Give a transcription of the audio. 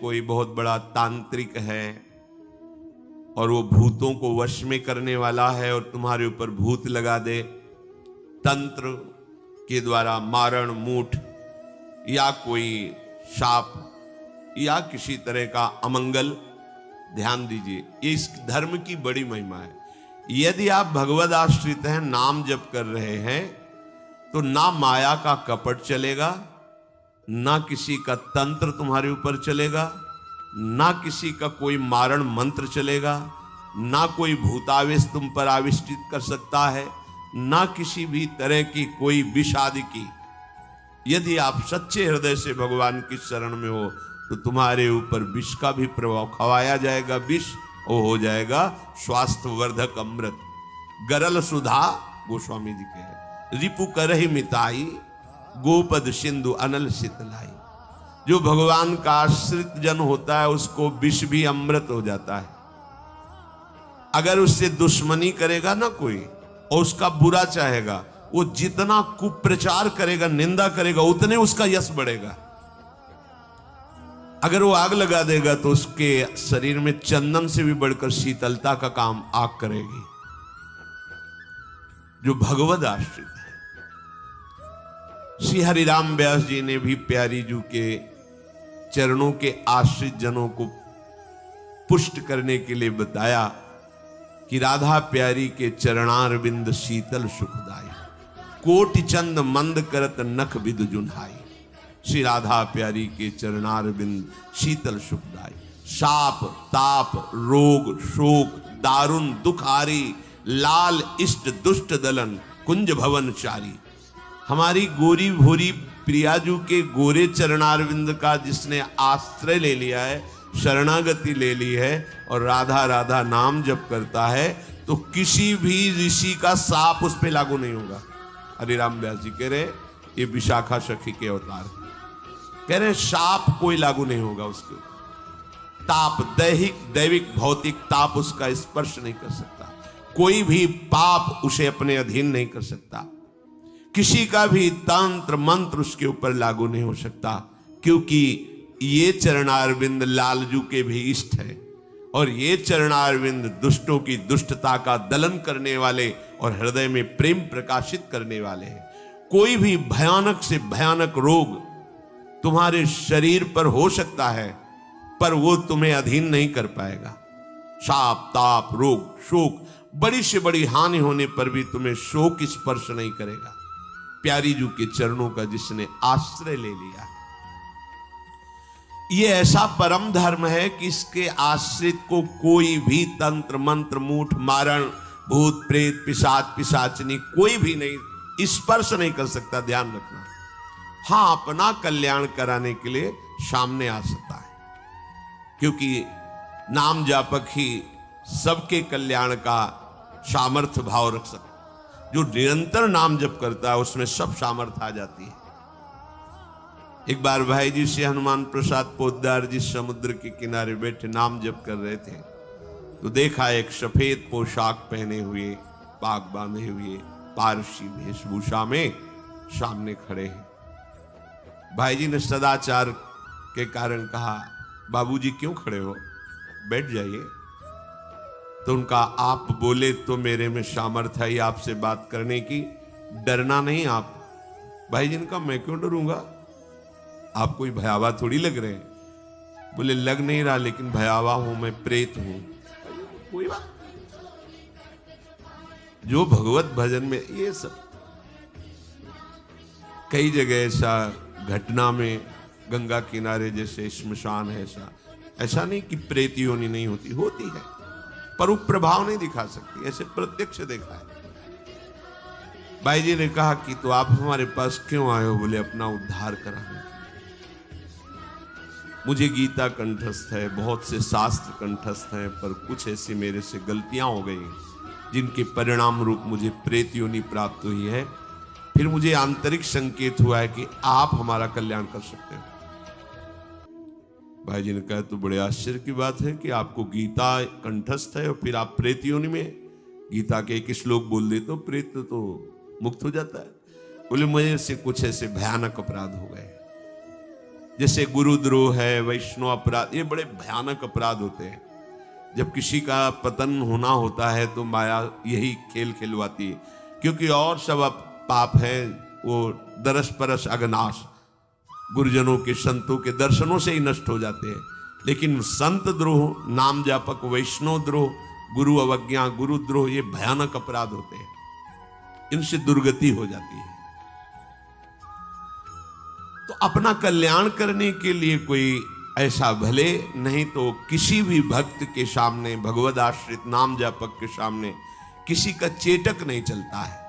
कोई बहुत बड़ा तांत्रिक है और वो भूतों को वश में करने वाला है और तुम्हारे ऊपर भूत लगा दे, तंत्र के द्वारा मारण मूठ या कोई शाप या किसी तरह का अमंगल, ध्यान दीजिए, ये इस धर्म की बड़ी महिमा है। यदि आप भगवद आश्रित हैं, नाम जप कर रहे हैं, तो ना माया का कपट चलेगा, ना किसी का तंत्र तुम्हारे ऊपर चलेगा, ना किसी का कोई मारण मंत्र चलेगा, ना कोई भूतावेश तुम पर आविष्टित कर सकता है, ना किसी भी तरह की कोई विष आदि की। यदि आप सच्चे हृदय से भगवान की शरण में हो तो तुम्हारे ऊपर विष का भी प्रभाव खवाया जाएगा, विष वो हो जाएगा स्वास्थ्यवर्धक अमृत। गरल सुधा, गोस्वामी जी कह, रिपु करहि मिताई, गोपद सिंधु अनल शीतलाई। जो भगवान का आश्रित जन होता है उसको विष भी अमृत हो जाता है। अगर उससे दुश्मनी करेगा ना कोई और उसका बुरा चाहेगा, वो जितना कुप्रचार करेगा, निंदा करेगा, उतने उसका यश बढ़ेगा। अगर वो आग लगा देगा तो उसके शरीर में चंदन से भी बढ़कर शीतलता का काम आग करेगी। जो भगवद आश्रित है, श्री हरिराम व्यास जी ने भी प्यारी जू के चरणों के आश्रित जनों को पुष्ट करने के लिए बताया कि राधा प्यारी के चरणारविंद शीतल सुखदाई, कोटि चंद मंद करत नख विदु जुन्हाई। श्री राधा प्यारी के चरणारविंद शीतल सुखदाई। शाप ताप रोग शोक दारुण दुखारी, लाल इष्ट दुष्ट दलन कुंज भवन चारी। हमारी गोरी भोरी प्रियाजू के गोरे चरणारविंद का जिसने आश्रय ले लिया है, शरणागति ले ली है और राधा राधा नाम जप करता है, तो किसी भी ऋषि का साप उस पर लागू नहीं होगा। हरिराम व्यास जी कह रहे ये विशाखा सखी के अवतार, कह रहे शाप कोई लागू नहीं होगा उसके ऊपर। ताप दैहिक दैविक भौतिक ताप उसका स्पर्श नहीं कर सकता, कोई भी पाप उसे अपने अधीन नहीं कर सकता, किसी का भी तंत्र मंत्र उसके ऊपर लागू नहीं हो सकता, क्योंकि ये चरणारविंद लालजू के भी इष्ट है और ये चरणारविंद दुष्टों की दुष्टता का दलन करने वाले और हृदय में प्रेम प्रकाशित करने वाले हैं। कोई भी भयानक से भयानक रोग तुम्हारे शरीर पर हो सकता है, पर वो तुम्हें अधीन नहीं कर पाएगा। शाप ताप रोग शोक, बड़ी से बड़ी हानि होने पर भी तुम्हें शोक स्पर्श नहीं करेगा। प्यारी जू के चरणों का जिसने आश्रय ले लिया, ये ऐसा परम धर्म है कि इसके आश्रित को कोई भी तंत्र मंत्र मूठ मारण भूत प्रेत पिशाच पिशाचनी कोई भी नहीं स्पर्श नहीं कर सकता। ध्यान रखना। हाँ, अपना कल्याण कराने के लिए सामने आ सकता है, क्योंकि नाम जापक ही सबके कल्याण का सामर्थ्य भाव रख सकता। जो निरंतर नाम जप करता है उसमें सब सामर्थ्य आ जाती है। एक बार भाई जी से हनुमान प्रसाद पोद्दार जी समुद्र के किनारे बैठे नाम जप कर रहे थे, तो देखा एक सफेद पोशाक पहने हुए पाग बांधे हुए पारसी वेशभूषा में सामने खड़े हैं। भाई जी ने सदाचार के कारण कहा, बाबूजी क्यों खड़े हो, बैठ जाइए। तो उनका आप बोले तो मेरे में सामर्थ्य है आपसे बात करने की, डरना नहीं आप। भाई जी ने कहा, मैं क्यों डरूंगा, आप कोई भयावा थोड़ी लग रहे हैं। बोले, लग नहीं रहा, लेकिन भयावा हूं, मैं प्रेत हूं। कोई बात, जो भगवत भजन में ये सब कई जगह ऐसा घटना में, गंगा किनारे जैसे श्मशान है, ऐसा नहीं कि प्रेत योनि नहीं होती, होती है, पर वो प्रभाव नहीं दिखा सकती। ऐसे प्रत्यक्ष देखा है। भाई जी ने कहा कि तो आप हमारे पास क्यों आए हो? बोले, अपना उद्धार कराने। मुझे गीता कंठस्थ है, बहुत से शास्त्र कंठस्थ हैं, पर कुछ ऐसी मेरे से गलतियां हो गई जिनके परिणाम रूप मुझे प्रेत योनि प्राप्त हुई है। फिर मुझे आंतरिक संकेत हुआ है कि आप हमारा कल्याण कर सकते हो। भाई जी ने कहा, तो बड़े आश्चर्य की बात है कि आपको गीता कंठस्थ है और फिर आप प्रेत योनि में। गीता के एक श्लोक बोल दे तो प्रेत तो मुक्त हो जाता है। बोले, मुझे से कुछ ऐसे भयानक अपराध हो गए जैसे गुरुद्रोह है, वैष्णव अपराध, ये बड़े भयानक अपराध होते हैं। जब किसी का पतन होना होता है तो माया यही खेल खिलवाती है, क्योंकि और सब पाप हैं वो दरस परस अगनाश, गुरुजनों के संतों के दर्शनों से ही नष्ट हो जाते हैं। लेकिन संत द्रोह, नाम जापक, वैष्णव द्रोह, गुरु अवज्ञा, गुरुद्रोह, ये भयानक अपराध होते हैं, इनसे दुर्गति हो जाती है। तो अपना कल्याण करने के लिए कोई ऐसा भले, नहीं तो किसी भी भक्त के सामने, भगवद आश्रित नाम जापक के सामने किसी का चेटक नहीं चलता है।